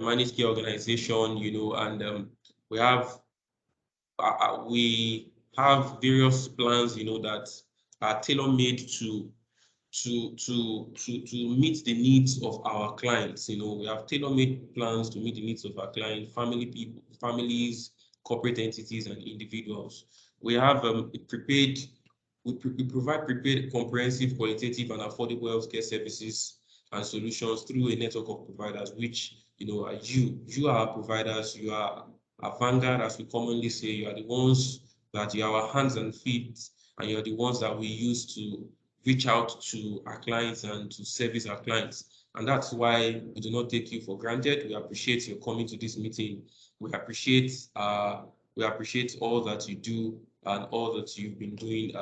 managed care organization, and we have various plans, that are tailor-made to meet the needs of our clients. We have tailor-made plans to meet the needs of our clients, families, corporate entities, and individuals. We have we provide prepared, comprehensive, qualitative, and affordable healthcare services and solutions through a network of providers, which are you. You are our providers. You are a vanguard, as we commonly say. You are the ones that you are our hands and feet, and you're the ones that we use to reach out to our clients and to service our clients. And that's why we do not take you for granted. We appreciate your coming to this meeting. We appreciate all that you do and all that you've been doing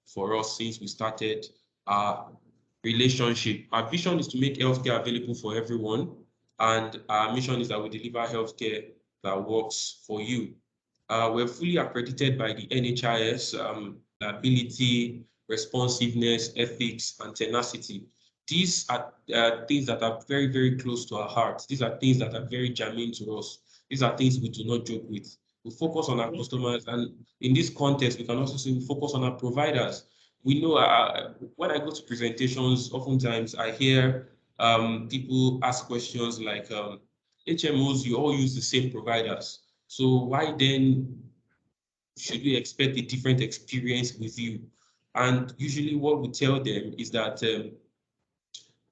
for us since we started our relationship. Our vision is to make healthcare available for everyone, and our mission is that we deliver healthcare that works for you. We're fully accredited by the NHIS, ability, responsiveness, ethics, and tenacity. These are things that are very, very close to our hearts. These are things that are very germane to us. These are things we do not joke with. We focus on our customers, and in this context, we can also say we focus on our providers. We know when I go to presentations, oftentimes I hear people ask questions like, HMOs, you all use the same providers. So why then should we expect a different experience with you? And usually what we tell them is that,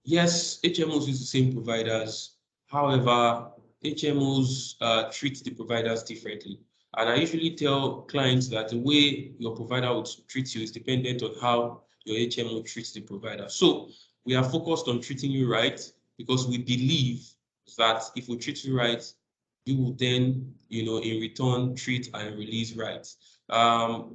yes, HMOs use the same providers. However, HMOs treat the providers differently. And I usually tell clients that the way your provider would treat you is dependent on how your HMO treats the provider. So we are focused on treating you right, because we believe that if we treat you right, you will then, in return, treat and release right.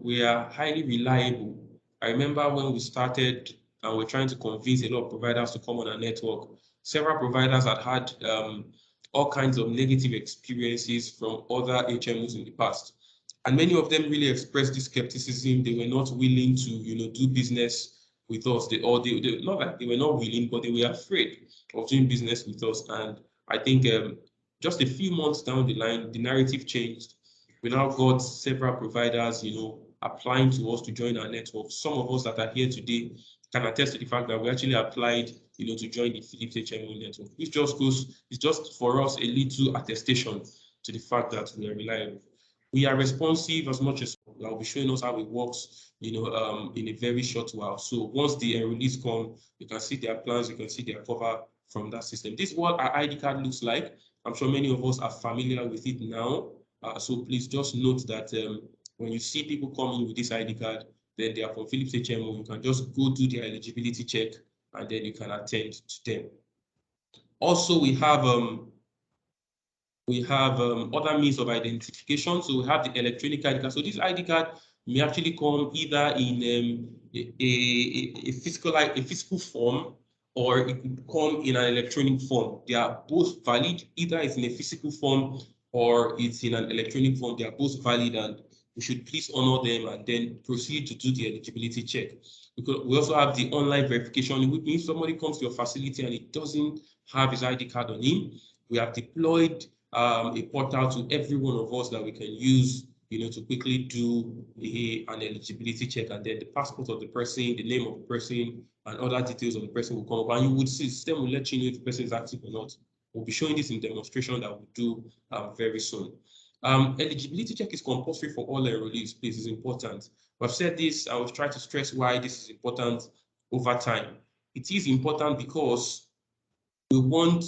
We are highly reliable. I remember when we started and we're trying to convince a lot of providers to come on our network, several providers had all kinds of negative experiences from other HMOs in the past. And many of them really expressed this skepticism. They were not willing to, do business with us. Not like they were not willing, but they were afraid of doing business with us. And I think just a few months down the line, the narrative changed. We now got several providers, applying to us to join our network. Some of us that are here today can attest to the fact that we actually applied, to join the Phillips HMO network, which it's just for us a little attestation to the fact that we are reliable. We are responsive as much as I'll be showing us how it works, in a very short while. So once the enrollees come, you can see their plans, you can see their cover from that system. This is what our ID card looks like. I'm sure many of us are familiar with it now. So please just note that when you see people coming with this ID card, then they are from Phillips HMO. You can just go do their eligibility check, and then you can attend to them. Also, we have other means of identification. So we have the electronic ID card. So this ID card may actually come either in a physical form, or it could come in an electronic form. They are both valid. Either it's in a physical form or it's in an electronic form. They are both valid, and we should please honor them and then proceed to do the eligibility check. Because we also have the online verification, which means somebody comes to your facility and it doesn't have his ID card on him. We have deployed a portal to every one of us that we can use, to quickly do an eligibility check, and then the passport of the person, the name of the person, and other details of the person will come up, and you would see the system will let you know if the person is active or not. We'll be showing this in demonstration that we'll do very soon. Eligibility check is compulsory for all enrollees. Please, it's important. I've said this. I will try to stress why this is important over time. It is important because we want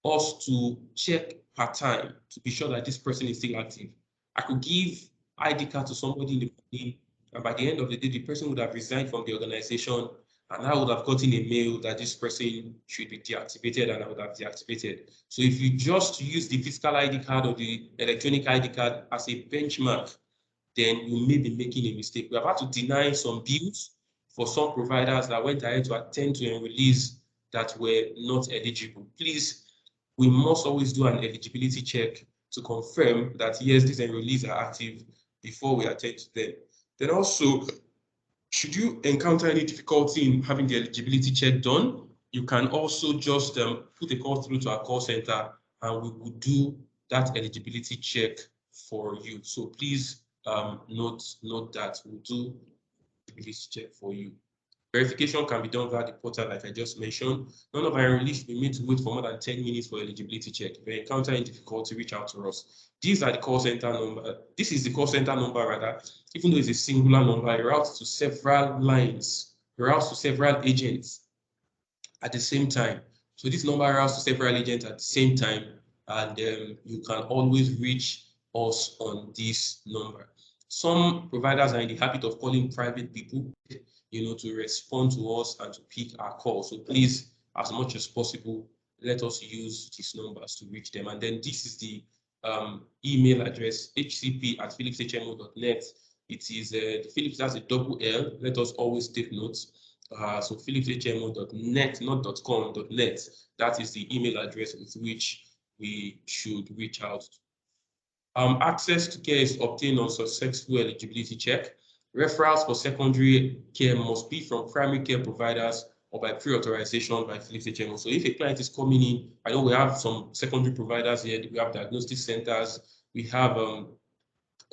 us to check per time to be sure that this person is still active. I could give ID card to somebody in the company, and by the end of the day, the person would have resigned from the organization, and I would have gotten a mail that this person should be deactivated, and I would have deactivated. So if you just use the physical ID card or the electronic ID card as a benchmark, then you may be making a mistake. We have had to deny some bills for some providers that went ahead to attend to enrollees that were not eligible. Please, we must always do an eligibility check to confirm that, yes, these enrollees are active before we attend to them. Then also, should you encounter any difficulty in having the eligibility check done, you can also just put a call through to our call center, and we will do that eligibility check for you. So please note that we'll do eligibility check for you. Verification can be done via the portal, like I just mentioned. None of our enrollees should be made to wait for more than 10 minutes for eligibility check. If you encounter any difficulty, reach out to us. These are the call center number. This is the call center number, rather. Even though it's a singular number, it routes to several lines, it routes to several agents at the same time. So this number routes to several agents at the same time, and you can always reach us on this number. Some providers are in the habit of calling private people, to respond to us and to pick our call. So please, as much as possible, let us use these numbers to reach them. And then this is the email address, hcp@phillipshmo.net. It is the Phillips has a double L. Let us always take notes. So phillipshmo.net, not .com, .net. That is the email address with which we should reach out. Access to care is obtained on successful eligibility check. Referrals for secondary care must be from primary care providers or by pre-authorization by Phillips HMO. So if a client is coming in, I know we have some secondary providers here. We have diagnostic centers, we have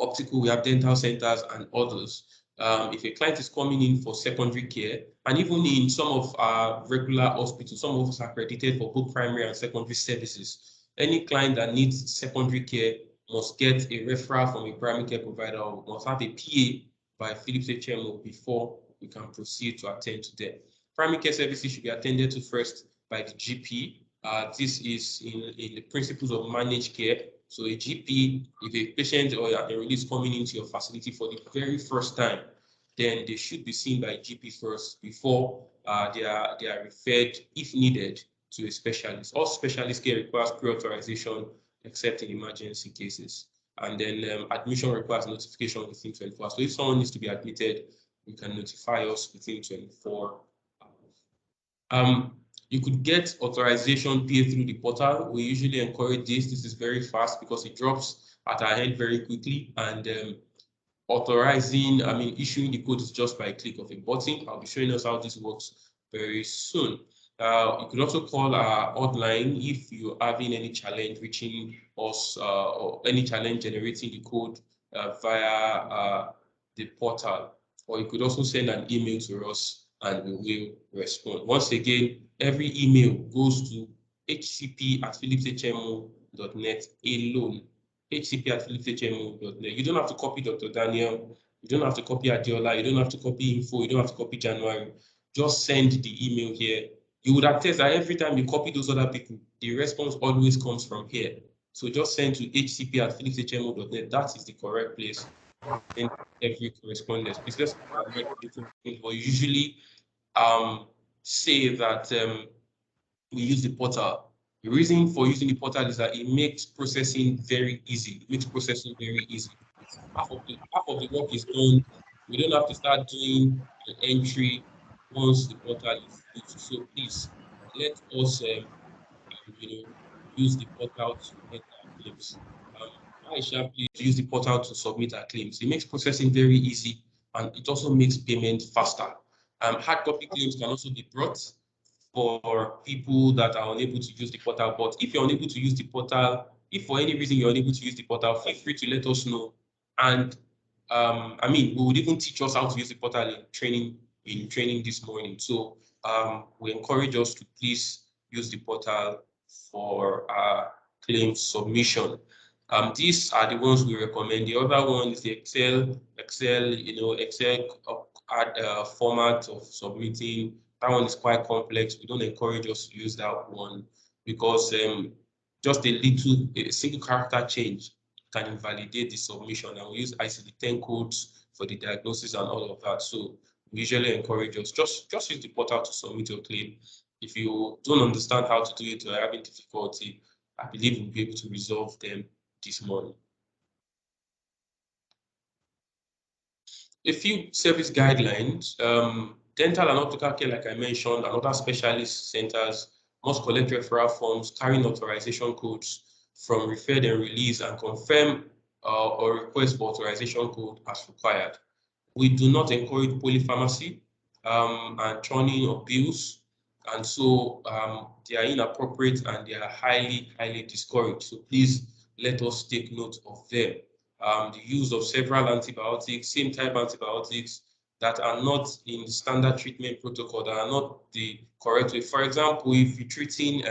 optical, we have dental centers, and others. If a client is coming in for secondary care, and even in some of our regular hospitals, some of us are accredited for both primary and secondary services. Any client that needs secondary care must get a referral from a primary care provider or must have a PA by Phillips HMO before we can proceed to attend to them. Primary care services should be attended to first by the GP. This is in the principles of managed care. So a GP, if a patient or a enrollee is coming into your facility for the very first time, then they should be seen by a GP first before they are referred, if needed, to a specialist. All specialist care requires pre-authorization, except in emergency cases. And then admission requires notification within 24 hours. So if someone needs to be admitted, you can notify us within 24 hours. You could get authorization PA through the portal. We usually encourage this. This is very fast because it drops at our end very quickly. And issuing the code is just by a click of a button. I'll be showing us how this works very soon. You could also call our hotline if you're having any challenge reaching us or any challenge generating the code via the portal. Or you could also send an email to us and we will respond. Once again, every email goes to hcp@phillipshmo.net alone. hcp@phillipshmo.net. You don't have to copy Dr. Daniel. You don't have to copy Adiola. You don't have to copy info. You don't have to copy January. Just send the email here. You would attest that every time you copy those other people, the response always comes from here. So just send to hcp@phillipshmo.net. That is the correct place. In every correspondence. Please let's usually say that we use the portal. The reason for using the portal is that it makes processing very easy. It makes processing very easy. Half of the work is done. We don't have to start doing the entry once the portal is used. So please let us use the portal to get our claims. Aisha, please use the portal to submit our claims. It makes processing very easy and it also makes payment faster. Hard copy claims can also be brought for people that are unable to use the portal. But if you're unable to use the portal, if for any reason you're unable to use the portal, feel free to let us know. And we would even teach us how to use the portal in training this morning. So we encourage us to please use the portal for claim submission. These are the ones we recommend. The other one is the Excel format of submitting. That one is quite complex. We don't encourage us to use that one because just a single character change can invalidate the submission, and we use ICD-10 codes for the diagnosis and all of that. So we usually encourage us just use the portal to submit your claim. If you don't understand how to do it or are having difficulty, I believe we'll be able to resolve them this morning. A few service guidelines. Dental and optical care, like I mentioned, and other specialist centers must collect referral forms carrying authorization codes from referred and release and confirm or request for authorization code as required. We do not encourage polypharmacy and churning of bills. and so they are inappropriate and they are highly discouraged. So please let us take note of them. The use of several antibiotics, same type antibiotics that are not in the standard treatment protocol, that are not the correct way. For example, if you're treating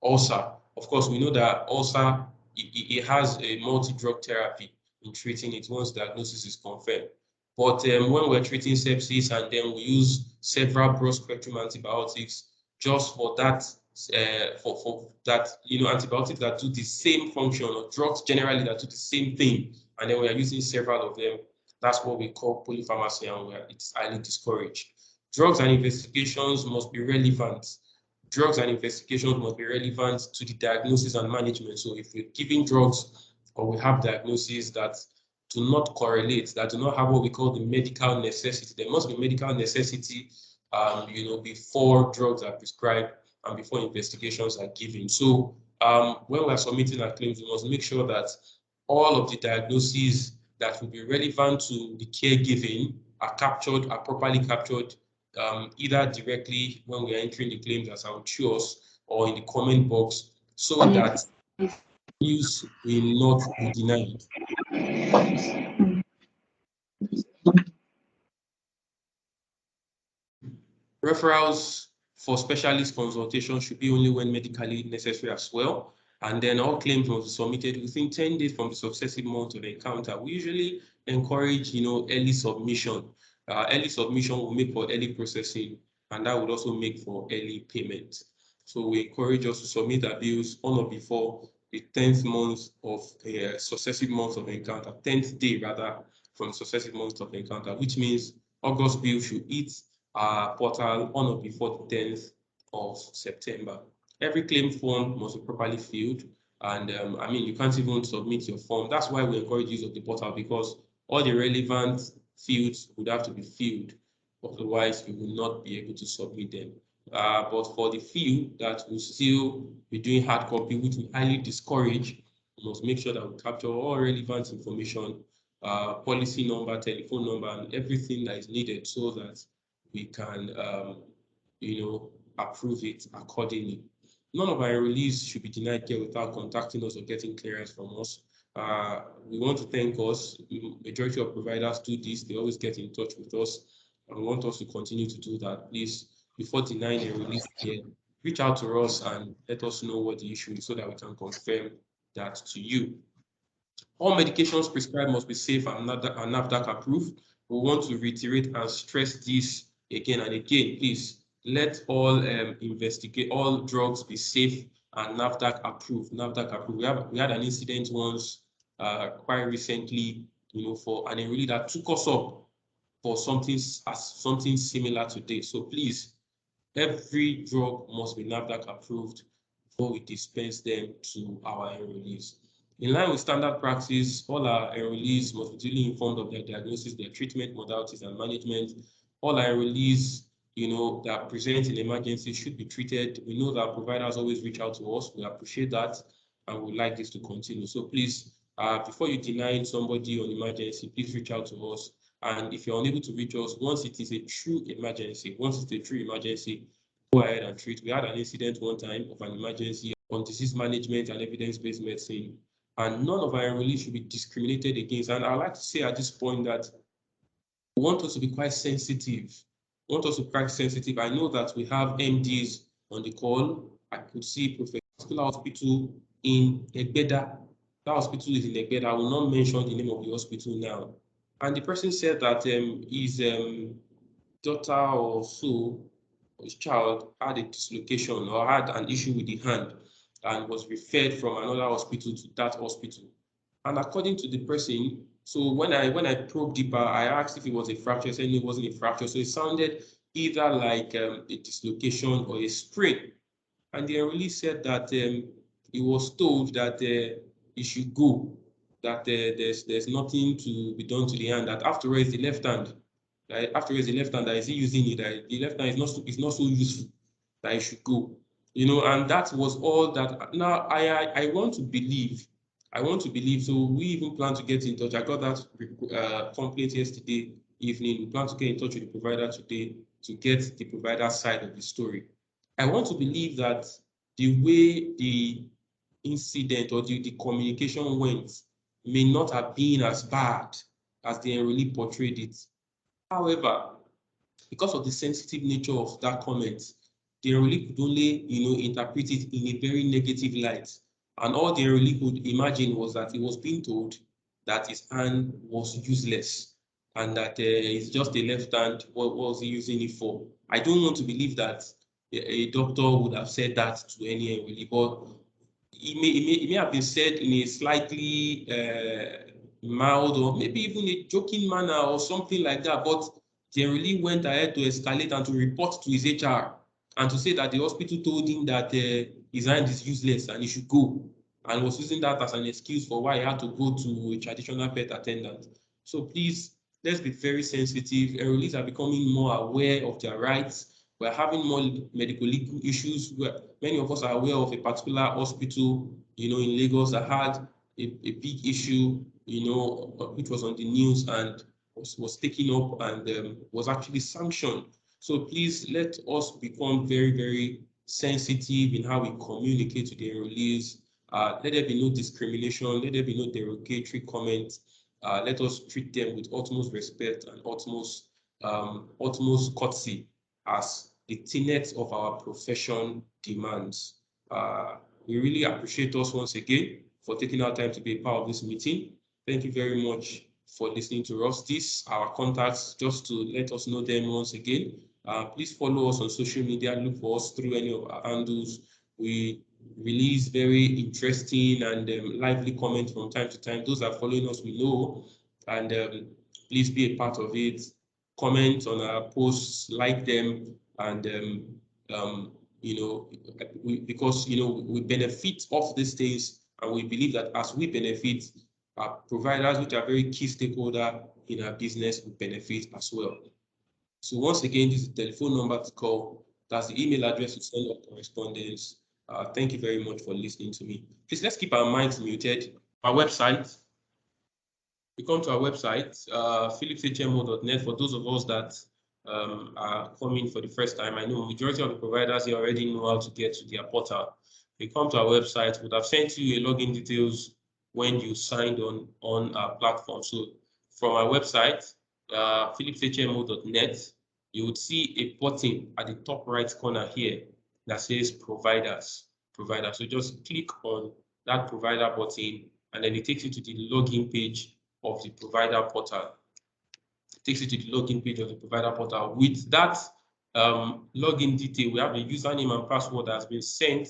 ulcer, of course, we know that ulcer, it has a multi-drug therapy in treating it once diagnosis is confirmed. But when we're treating sepsis and then we use several broad spectrum antibiotics just for that, for that, antibiotics that do the same function, or drugs generally that do the same thing, and then we are using several of them, that's what we call polypharmacy, and it's highly discouraged. Drugs and investigations must be relevant. Drugs and investigations must be relevant to the diagnosis and management. So if we're giving drugs or we have diagnoses that do not correlate, that do not have what we call the medical necessity, there must be medical necessity, before drugs are prescribed and before investigations are given. So when we're submitting our claims, we must make sure that all of the diagnoses that will be relevant to the caregiving are properly captured, either directly when we are entering the claims as our choice or in the comment box, so that use will not be denied. Referrals for specialist consultation should be only when medically necessary as well. And then all claims must be submitted within 10 days from the successive month of the encounter. We usually encourage, early submission. Early submission will make for early processing, and that would also make for early payment. So we encourage us to submit our bills on or before the 10th month of successive month of encounter, 10th day rather, from successive month of encounter, which means August bill should hit portal on or before the 10th of September. Every claim form must be properly filled, and you can't even submit your form. That's why we encourage use of the portal, because all the relevant fields would have to be filled, otherwise we will not be able to submit them. But for the few that will still be doing hard copy, which we highly discourage, we must make sure that we capture all relevant information, policy number, telephone number, and everything that is needed so that we can, approve it accordingly. None of our enrollees should be denied care without contacting us or getting clearance from us. We want to thank us. Majority of providers do this. They always get in touch with us, and we want us to continue to do that. Please, before denying a release care, reach out to us and let us know what the issue is so that we can confirm that to you. All medications prescribed must be safe and NAFDAC approved. We want to reiterate and stress this again and again. Please let all all drugs be safe and NAFDAC approved. NAFDAC approved. We had an incident once quite recently, for an enrollee that took us up for something similar today. So please, every drug must be NAFDAC approved before we dispense them to our enrollees. In line with standard practice, all our enrollees must be duly informed of their diagnosis, their treatment modalities, and management. All our enrollees, that present in emergency should be treated. We know that providers always reach out to us. We appreciate that, and we would like this to continue. So please, before you deny somebody on emergency, please reach out to us. And if you're unable to reach us, once it is a true emergency, go ahead and treat. We had an incident one time of an emergency on disease management and evidence-based medicine, and none of our enrollees should be discriminated against. And I'd like to say at this point that we want us to be quite sensitive. We want us to be quite sensitive. I know that we have MDs on the call. I could see Professor Hospital in Egbeda. That hospital is in Egbeda. I will not mention the name of the hospital now. And the person said that his daughter or so, his child, had a dislocation or had an issue with the hand and was referred from another hospital to that hospital. And according to the person, so when I probed deeper, I asked if it was a fracture. He said it wasn't a fracture. So it sounded either like a dislocation or a sprain. And the enrollee said that he was told that he should go, that there's nothing to be done to the hand, that after all is the left hand. After all is the left hand, that is he using it, that the left hand is not so useful, that he should go. And that was all that. Now I want to believe. So we even plan to get in touch. I got that complaint yesterday evening. We plan to get in touch with the provider today to get the provider side of the story. I want to believe that the way the incident or the communication went may not have been as bad as the enrollee portrayed it. However, because of the sensitive nature of that comment, the enrollee could only, interpret it in a very negative light. And all the enrollee could imagine was that he was being told that his hand was useless and that it's just a left hand. What was he using it for? I don't want to believe that a doctor would have said that to any enrollee, but it may have been said in a slightly mild or maybe even a joking manner or something like that, but generally went ahead to escalate and to report to his HR and to say that the hospital told him that his hand is useless and he should go, and was using that as an excuse for why he had to go to a traditional pet attendant. So please, let's be very sensitive. Enrollees are becoming more aware of their rights. We're having more medical legal issues. Many of us are aware of a particular hospital, in Lagos that had a big issue, which was on the news and was taken up and was actually sanctioned. So please let us become very, very sensitive in how we communicate to the enrollees. Let there be no discrimination. Let there be no derogatory comments. Let us treat them with utmost respect and utmost courtesy as the tenets of our profession demands. We really appreciate us once again for taking our time to be a part of this meeting. Thank you very much for listening to us. These our contacts, just to let us know them once again. Please follow us on social media. Look for us through any of our handles. We release very interesting and lively comments from time to time. Those that are following us, we know, and please be a part of it. Comment on our posts, like them, and because we benefit off these things, and we believe that as we benefit, our providers, which are very key stakeholder in our business, will benefit as well. So once again, this is the telephone number to call. That's the email address to send our correspondence. Thank you very much for listening to me. Please, let's keep our mics muted. Our website. We come to our website, phillipshmo.net. For those of us that are coming for the first time, I know majority of the providers here already know how to get to their portal. We come to our website. We would have sent you a login details when you signed on our platform. So from our website, phillipshmo.net, you would see a button at the top right corner here that says providers. So just click on that provider button, and then it takes you to the login page of the provider portal. It takes you to the login page of the provider portal. With that login detail, we have a username and password that has been sent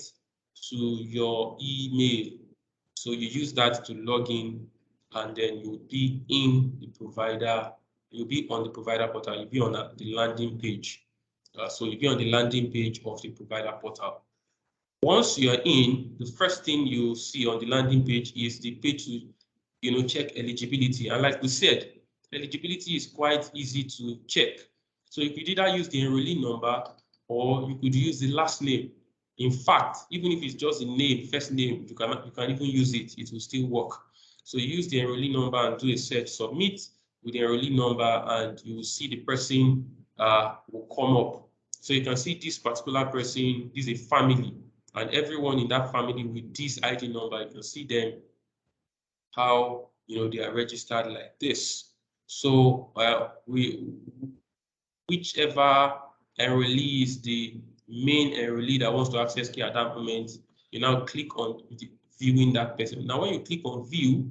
to your email. So you use that to log in, and then you'll be in the provider. You'll be on the provider portal. You'll be on the landing page. So you'll be on the landing page of the provider portal. Once you're in, the first thing you see on the landing page is the page to check eligibility. And like we said, eligibility is quite easy to check. So you could either use the enrollee number or you could use the last name. In fact, even if it's just the name, first name, you can even use it. It will still work. So you use the enrollee number and do a search, submit with the enrollee number, and you will see the person will come up. So you can see this particular person, this is a family, and everyone in that family with this ID number, you can see them, how they are registered like this. So whichever enrollee is the main enrollee that wants to access care at that moment, you now click on viewing that person. Now when you click on view,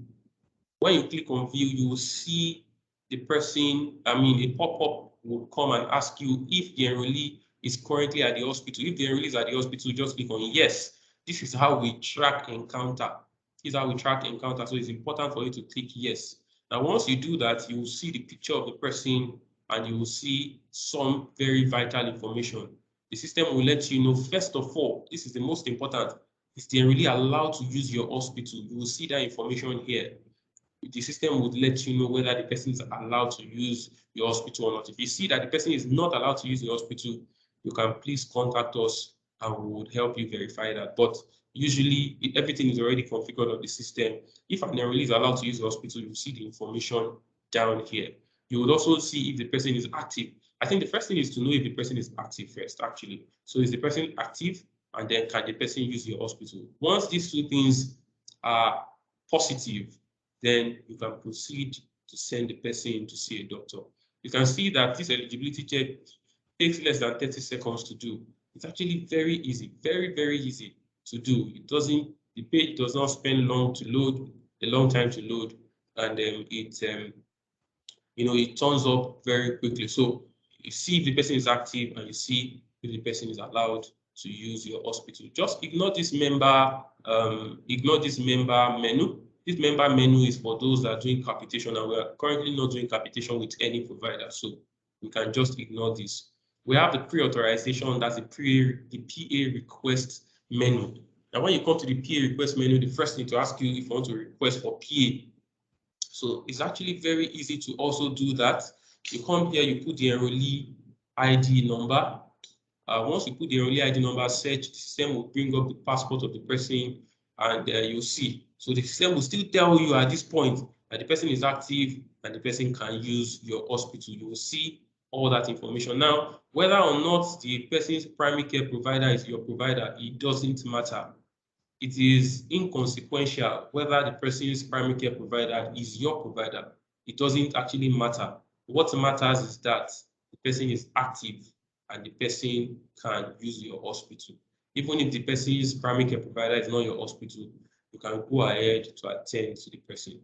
you will see the person, a pop-up will come and ask you if the enrollee is currently at the hospital. If the enrollee is at the hospital, just click on yes. This is how we track encounter. So it's important for you to click yes. Now, once you do that, you will see the picture of the person and you will see some very vital information. The system will let you know, first of all, this is the most important, is the enrollee allowed to use your hospital? You will see that information here. The system would let you know whether the person is allowed to use your hospital or not. If you see that the person is not allowed to use the hospital, you can please contact us and we would help you verify that. But usually everything is already configured on the system. If an enrollee is allowed to use the hospital, you see the information down here. You would also see if the person is active. I think the first thing is to know if the person is active first, actually. So is the person active? And then can the person use your hospital? Once these two things are positive, then you can proceed to send the person to see a doctor. You can see that this eligibility check takes less than 30 seconds to do. It's actually very easy, very, very easy to do. The page does not spend a long time to load, and it turns up very quickly. So you see if the person is active and you see if the person is allowed to use your hospital. Just ignore this member menu. This member menu is for those that are doing capitation, and we are currently not doing capitation with any provider. So we can just ignore this. We have the pre-authorization, that's the PA request menu. Now, when you come to the PA request menu, the first thing to ask you if you want to request for PA. So it's actually very easy to also do that. You come here, you put the enrollee ID number. Once you put the enrollee ID number, search, the system will bring up the passport of the person, and you'll see. So the system will still tell you at this point that the person is active and the person can use your hospital. You will see all that information. Now, whether or not the person's primary care provider is your provider, it doesn't matter. It is inconsequential whether the person's primary care provider is your provider. It doesn't actually matter. What matters is that the person is active and the person can use your hospital. Even if the person's primary care provider is not your hospital, you can go ahead to attend to the person.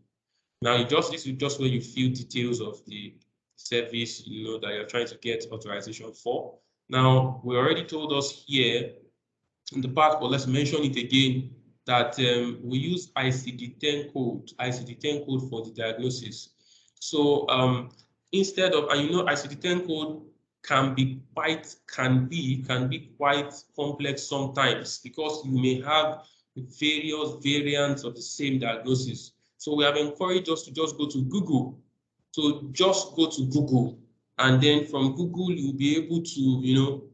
Now, this is just where you fill details of the service that you're trying to get authorization for. Now, we already told us here in the past, but let's mention it again, that we use ICD-10 code for the diagnosis. So instead of, and ICD-10 code can be quite complex sometimes, because you may have various variants of the same diagnosis. So we have encouraged us to just go to Google. So just go to Google, and then from Google you'll be able to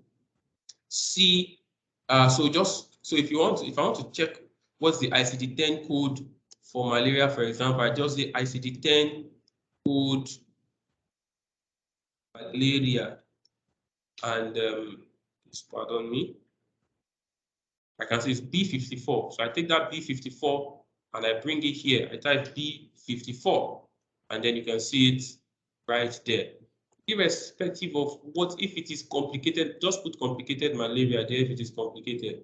see. So if I want to check what's the ICD-10 code for malaria, for example, I just say ICD-10 code malaria, and pardon me, I can see it's B54. So I take that B54 and I bring it here. I type B54, and then you can see it right there. Irrespective of if it is complicated, just put complicated malaria there if it is complicated,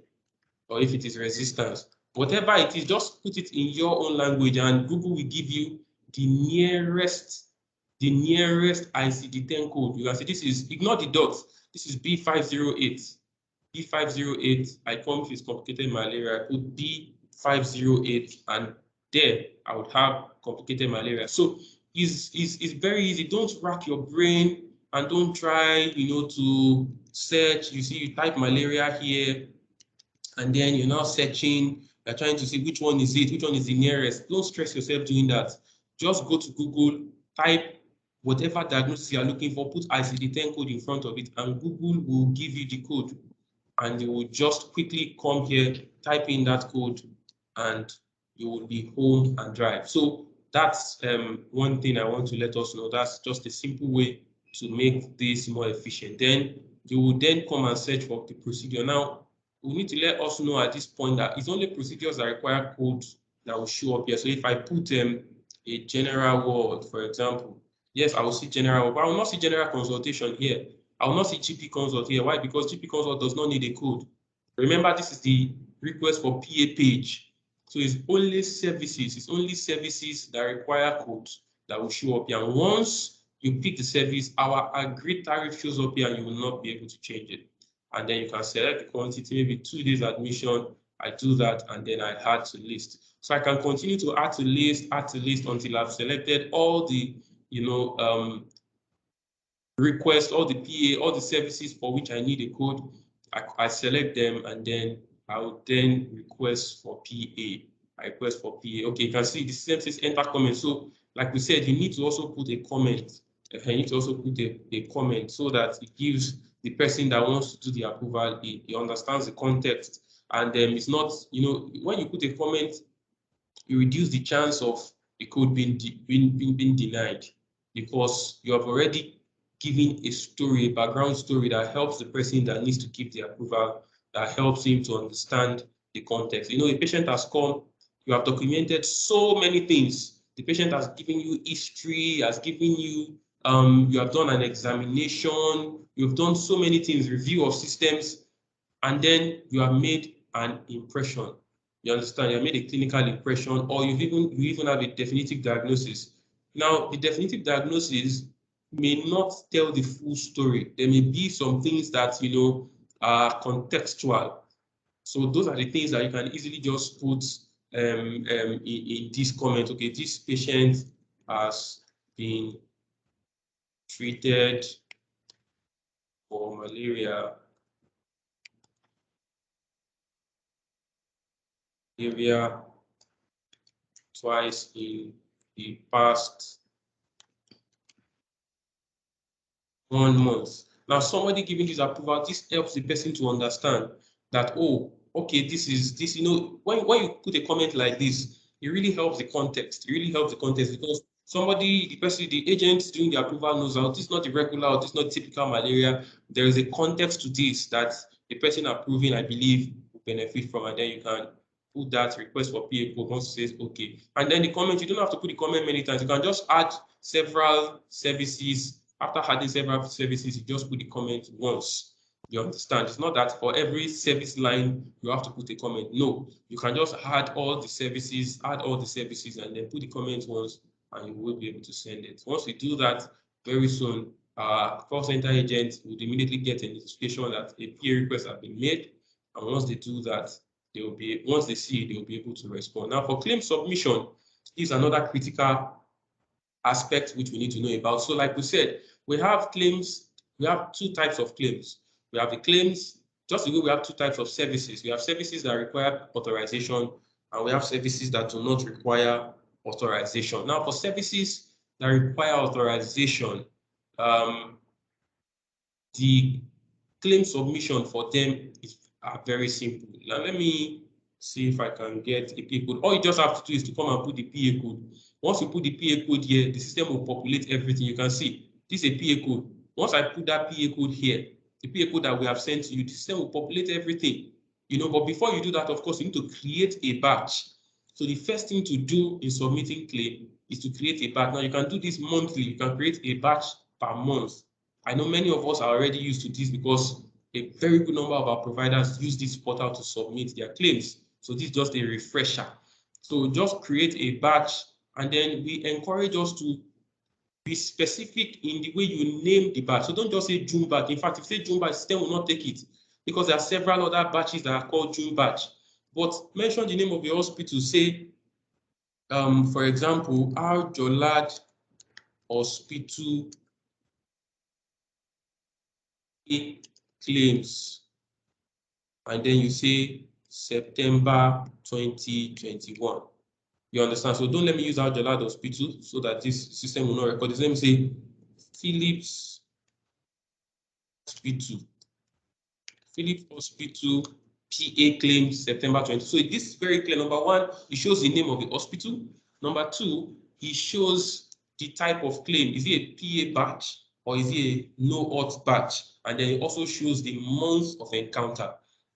or if it is resistance. Whatever it is, just put it in your own language, and Google will give you the nearest ICD-10 code. You can see ignore the dots. This is B508. B508, I come if it's complicated malaria, I put B508, and there I would have complicated malaria. So it's very easy. Don't rack your brain and don't try, to search. You type malaria here, and then you're now searching, you're trying to see which one is the nearest. Don't stress yourself doing that. Just go to Google, type whatever diagnosis you're looking for, put ICD-10 code in front of it, and Google will give you the code. And you will just quickly come here, type in that code, and you will be home and drive. So that's one thing I want to let us know. That's just a simple way to make this more efficient. Then you will then come and search for the procedure. Now, we need to let us know at this point that it's only procedures that require codes that will show up here. So if I put a general ward, for example, yes, I will see general ward, but I will not see general consultation here. I will not see GP consult here. Why? Because GP consult does not need a code. Remember, this is the request for PA page. So it's only services that require codes that will show up here. And once you pick the service, our agreed tariff shows up here, and you will not be able to change it. And then you can select the quantity, maybe 2 days admission. I do that, and then I add to list. So I can continue to add to list until I've selected all the request, all the PA, all the services for which I need a code. I select them, and then I will then request for PA. I request for PA. Okay, you can see the system says enter comment. So like we said, you need to also put a comment. You need to also put a comment so that it gives the person that wants to do the approval, he understands the context. And it's not, when you put a comment, you reduce the chance of the code being denied, because you have already giving a story, a background story that helps the person that needs to keep the approval, that helps him to understand the context. You know, a patient has come, you have documented so many things. The patient has given you history, has given you, you have done an examination, you've done so many things, review of systems, and then you have made an impression. You understand? You have made a clinical impression, or you even have a definitive diagnosis. Now, the definitive diagnosis may not tell the full story. There may be some things that are contextual. So those are the things that you can easily just put in this comment. Okay, this patient has been treated for malaria twice in the past 1 month. Now, somebody giving this approval, this helps the person to understand that, oh, okay, this is this. When you put a comment like this, it really helps the context. It really helps the context because the person, the agent doing the approval knows how this is not irregular, or this is not typical malaria. There is a context to this that the person approving, I believe, will benefit from, and then you can put that request for PA code once it says okay. And then the comment, you don't have to put the comment many times. You can just add several services. After adding several services, you just put the comment once. You understand? It's not that for every service line you have to put a comment. No, you can just add all the services, and then put the comment once, and you will be able to send it. Once we do that, very soon, call center agent would immediately get a notification that a PA request has been made, and once they do that, once they see it, they will be able to respond. Now, for claim submission, is another critical aspect which we need to know about. So like we said, we have claims, we have two types of claims. We have the claims, just the way we have two types of services. We have services that require authorization, and we have services that do not require authorization. Now, for services that require authorization, the claim submission for them are very simple. Now, let me see if I can get a PA code. All you just have to do is to come and put the PA code. Once you put the PA code here, the system will populate everything. You can see this is a PA code. Once I put that PA code here, the PA code that we have sent to you, the system will populate everything. But before you do that, of course, you need to create a batch. So the first thing to do in submitting claim is to create a batch. Now, you can do this monthly. You can create a batch per month. I know many of us are already used to this because a very good number of our providers use this portal to submit their claims. So this is just a refresher. So just create a batch, and then we encourage us to be specific in the way you name the batch. So don't just say June batch. In fact, if you say June batch, the system will not take it because there are several other batches that are called June batch. But mention the name of your hospital. Say, for example, Al Jolad Hospital claims, and then you say September 2021. You understand? So don't let me use Al Jalad Hospital so that this system will not record this. Let me say Phillips Hospital. Phillips Hospital PA claims September 20. So this is very clear. Number one, it shows the name of the hospital. Number two, it shows the type of claim. Is it a PA batch or is it a no auth batch? And then it also shows the month of encounter.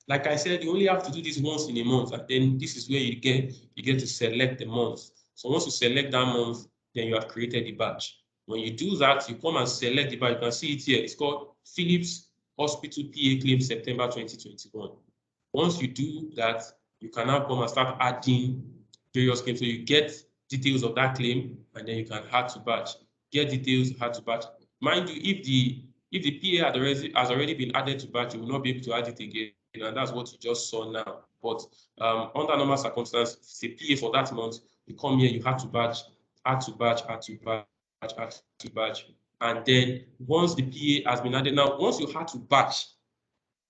Like I said, you only have to do this once in a month, and then this is where you get to select the month. So once you select that month, then you have created the batch. When you do that, you come and select the batch. You can see it here. It's called Phillips Hospital PA claim September 2021. Once you do that, you can now come and start adding various claims. So you get details of that claim, and then you can add to batch. Get details, add to batch. Mind you, if the PA has already been added to batch, you will not be able to add it again, and that's what you just saw now. But under normal circumstances, if it's a PA for that month, you come here, you add to batch, add to batch, add to batch, add to batch. And then once the PA has been added, now once you add to batch,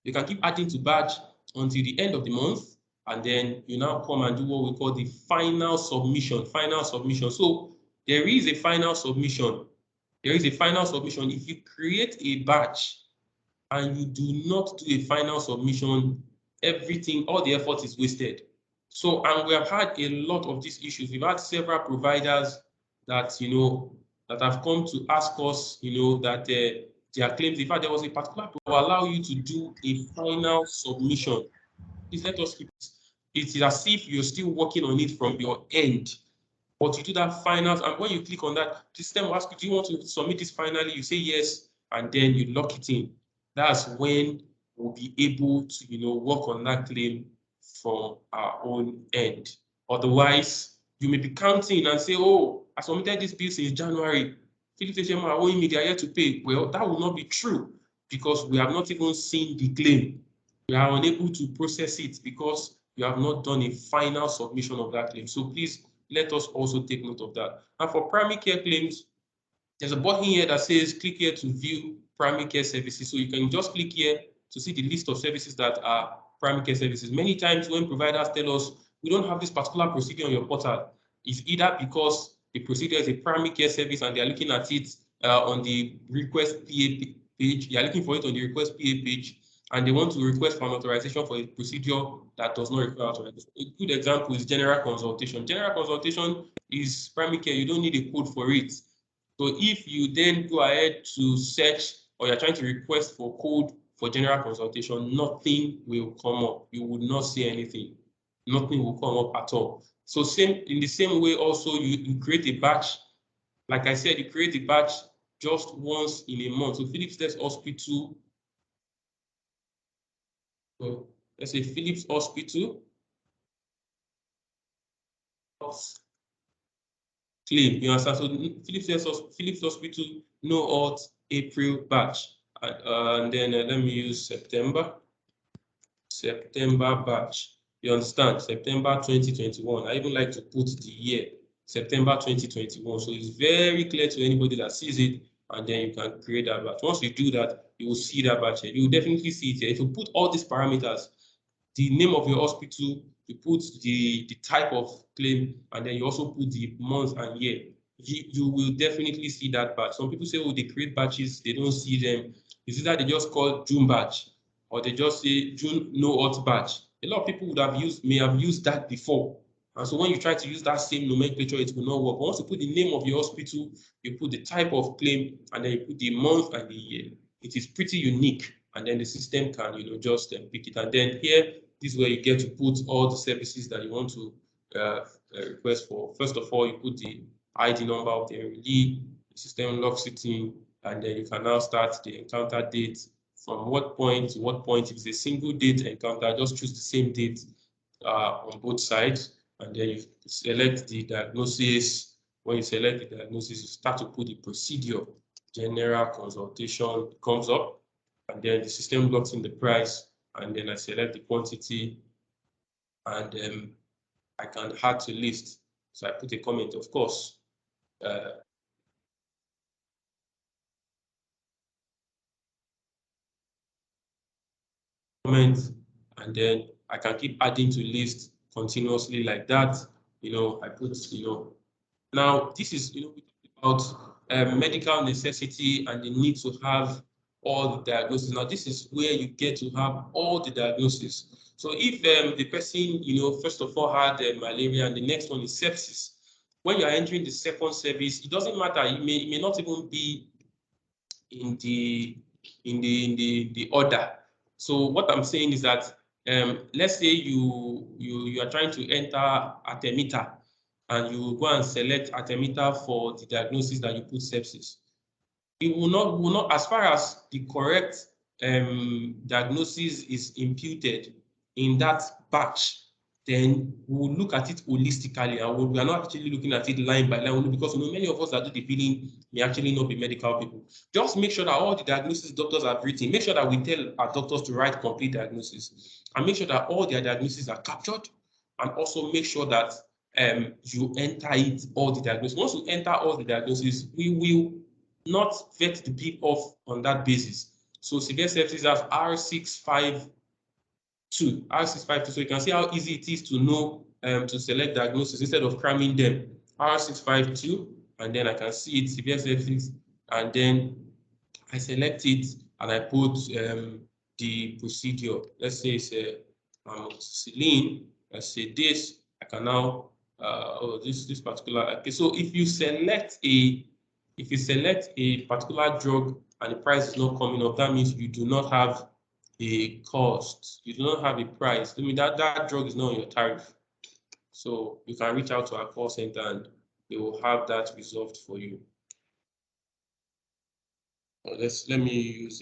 you can keep adding to batch until the end of the month, and then you now come and do what we call the final submission. Final submission. So there is a final submission. There is a final submission. If you create a batch and you do not do a final submission, everything, all the effort is wasted. So, and we have had a lot of these issues. We've had several providers that, that have come to ask us, that their claims. In fact, there was a particular to allow you to do a final submission. Please let us keep it. It is as if you're still working on it from your end, but you do that final, and when you click on that, the system will ask you, do you want to submit this finally? You say yes, and then you lock it in. That's when we'll be able to, work on that claim from our own end. Otherwise, you may be counting and say, oh, I submitted this bill since January. Phillips HMO are owing me, they are yet to pay. Well, that will not be true because we have not even seen the claim. We are unable to process it because you have not done a final submission of that claim. So please let us also take note of that. And for primary care claims, there's a button here that says click here to view primary care services. So you can just click here to see the list of services that are primary care services. Many times when providers tell us we don't have this particular procedure on your portal, it's either because the procedure is a primary care service and they are looking at it on the request PA page. They are looking for it on the request PA page, and they want to request for an authorization for a procedure that does not require authorization. A good example is general consultation. General consultation is primary care. You don't need a code for it. So if you then go ahead to search or you're trying to request for code for general consultation, nothing will come up. You will not see anything. Nothing will come up at all. So in the same way also, you create a batch. Like I said, you create a batch just once in a month. So Phillips Hospital, so let's say Phillips Hospital claim. You understand? So Phillips Hospital, no auth April batch. And then let me use September batch. You understand? September 2021. I even like to put the year, September 2021. So it's very clear to anybody that sees it, and then you can create that batch. Once you do that, you will see that batch here. You will definitely see it here. If you put all these parameters, the name of your hospital, you put the type of claim, and then you also put the month and year. You will definitely see that batch. Some people say, oh, they create batches, they don't see them. It's either they just call June batch, or they just say June no auth batch. A lot of people may have used that before. And so when you try to use that same nomenclature, it will not work. But once you put the name of your hospital, you put the type of claim, and then you put the month and the year. It is pretty unique, and then the system can, just pick it. And then here, this is where you get to put all the services that you want to request for. First of all, you put the ID number of the enrollee, the system locks it in, and then you can now start the encounter date. From what point to what point? If it's a single date encounter, just choose the same date on both sides, and then you select the diagnosis. When you select the diagnosis, you start to put the procedure. General consultation comes up, and then the system locks in the price, and then I select the quantity, and I can add to list. So I put a comment, of course. Comment, and then I can keep adding to list continuously like that. I put, now this is, about medical necessity and the need to have all the diagnosis. Now this is where you get to have all the diagnosis. So if the person, first of all had malaria, and the next one is sepsis, when you're entering the second service, it doesn't matter. It may not even be in the order. So what I'm saying is that let's say you are trying to enter Artemita, and you go and select Artemita for the diagnosis that you put sepsis. It will not, as far as the correct diagnosis is imputed in that batch, then we'll look at it holistically, and we are not actually looking at it line by line, because many of us that do the billing may actually not be medical people. Just make sure that all the diagnosis doctors have written, make sure that we tell our doctors to write complete diagnosis, and make sure that all their diagnoses are captured, and also make sure that you enter it, all the diagnosis. Once you enter all the diagnosis, we will not vet the bill off on that basis. So severe sepsis has R652. R652. So you can see how easy it is to know to select diagnosis instead of cramming them. R652, and then I can see it, severe sepsis, and then I select it and I put the procedure. Let's say it's amoxicillin. Let's say this. I can now this particular. Okay, so if you select a If you select a particular drug and the price is not coming up, that means you do not have a cost. You do not have a price. I mean, that drug is not on your tariff. So you can reach out to our call center and they will have that resolved for you. Let me use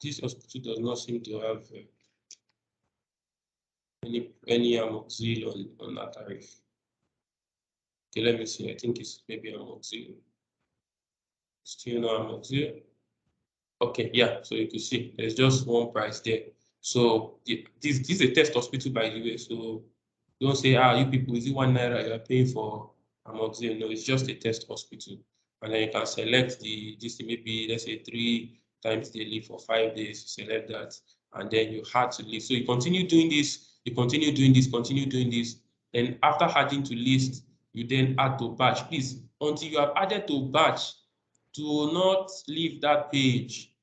this hospital does not seem to have any amoxil on that tariff. Okay, let me see. I think it's maybe amoxil. Still no amoxil. Okay, yeah. So you can see there's just one price there. So this is a test hospital, by the way. So don't say, you people, is it 1 naira you are paying for amoxil? No, it's just a test hospital. And then you can select this maybe let's say 3 times daily for 5 days. Select that, and then you had to list. So you continue doing this, you continue doing this, continue doing this. Then after adding to list, you then add to batch. Please, until you have added to batch, do not leave that page.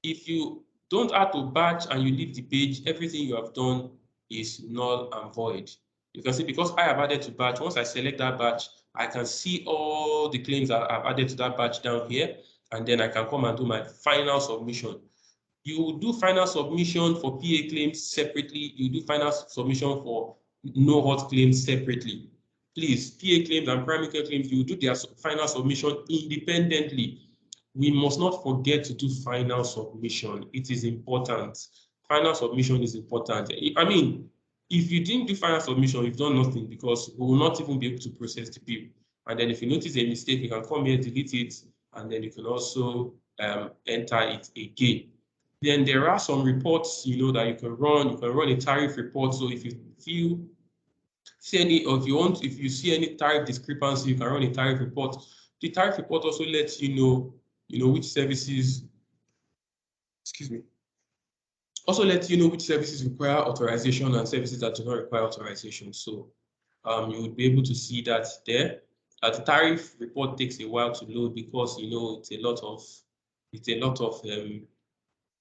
If you don't add to batch and you leave the page, everything you have done is null and void. You can see because I have added to batch, once I select that batch, I can see all the claims that I've added to that batch down here, and then I can come and do my final submission. You do final submission for PA claims separately. You do final submission for no hot claims separately. Please, PA claims and primary care claims, you do their final submission independently. We must not forget to do final submission. It is important. Final submission is important. I mean, if you didn't do final submission, you've done nothing because we will not even be able to process the bill. And then if you notice a mistake, you can come here, delete it, and then you can also enter it again. Then there are some reports, that you can run. You can run a tariff report. So if you see any, or if you see any tariff discrepancy, you can run a tariff report. The tariff report also lets you know, which services, excuse me, also lets you know which services require authorization and services that do not require authorization. So you would be able to see that there. The tariff report takes a while to load because it's a lot of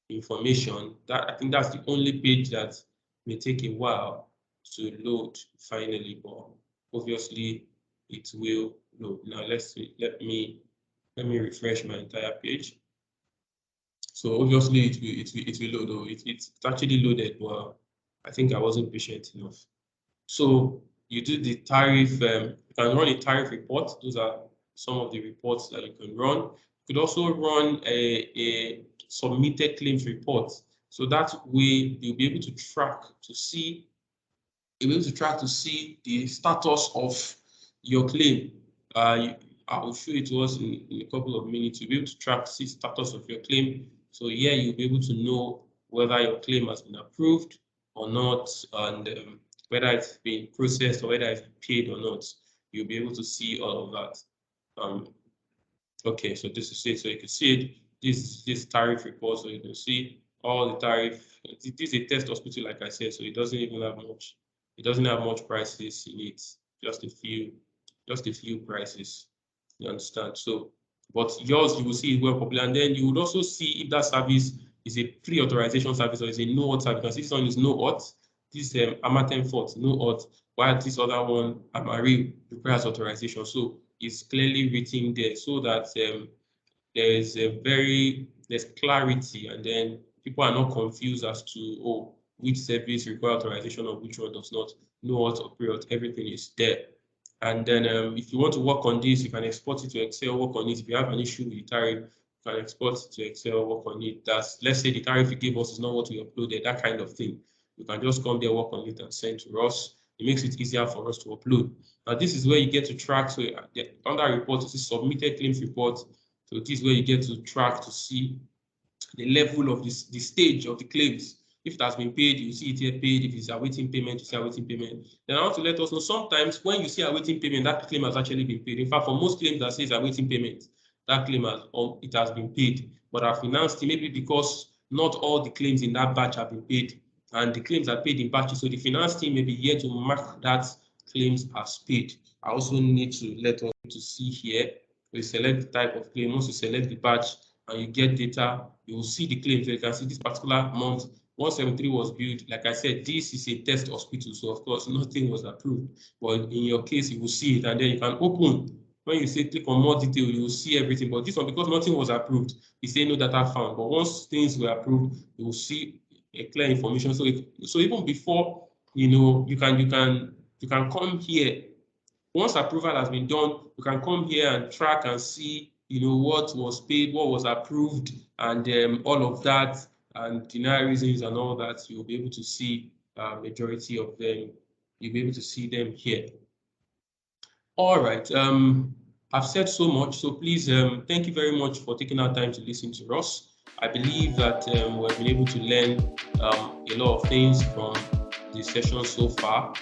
information. That I think that's the only page that may take a while to load finally, but obviously it will load. Now let me refresh my entire page. So obviously it will load. Though it's actually loaded, but I think I wasn't patient enough. So you do the tariff. You can run a tariff report. Those are some of the reports that you can run. You could also run a submitted claims report. So that way you'll be able to track to see. You'll be able to track to see the status of your claim. I will show it to us in a couple of minutes. You'll be able to track, see status of your claim. So here you'll be able to know whether your claim has been approved or not, and whether it's been processed or whether it's been paid or not. You'll be able to see all of that. Okay, so this is it. So you can see it. This tariff report, so you can see all the tariff. This is a test hospital, like I said, so it doesn't even have much. It doesn't have much prices in it. Just a few prices. You understand? So, but yours, you will see it well popular, and then you would also see if that service is a pre-authorization service or is a no auth service. Because this one is no auth. This Amatem Fort, no auth, while this other one, Amari, requires authorization. So it's clearly written there so that there's clarity, and then people are not confused as to which service requires authorization or which one does not. No auth or pre-auth, everything is there. And then if you want to work on this, you can export it to Excel, work on it. If you have an issue with the tariff, you can export it to Excel, work on it. Let's say the tariff you gave us is not what we uploaded, that kind of thing. You can just come there, work on it, and send to us. It makes it easier for us to upload. Now, this is where you get to track. So under report, this is submitted claims report. So this is where you get to track to see the level of the stage of the claims. If it has been paid, you see it here paid. If it's awaiting payment, you see awaiting payment. Then I want to let us know sometimes when you see awaiting payment, that claim has actually been paid. In fact, for most claims that says awaiting payment, that claim has been paid. But our finance team, maybe because not all the claims in that batch have been paid, and the claims are paid in batches, so the finance team may be here to mark that claims as paid. I also need to let us to see here. We select the type of claim. Once you select the batch and you get data, you will see the claims. So you can see this particular month 173 was built. Like I said, this is a test hospital, so of course nothing was approved. But in your case, you will see it, and then you can open. When you say click on more detail, you will see everything. But this one, because nothing was approved, you say no data found. But once things were approved, you will see a clear information. So even before you can come here. Once approval has been done, you can come here and track and see what was paid, what was approved, and all of that, and deny reasons and all that. You'll be able to see majority of them. You'll be able to see them here. All right. I've said so much, so please thank you very much for taking our time to listen to us. I believe that we've been able to learn a lot of things from this session so far.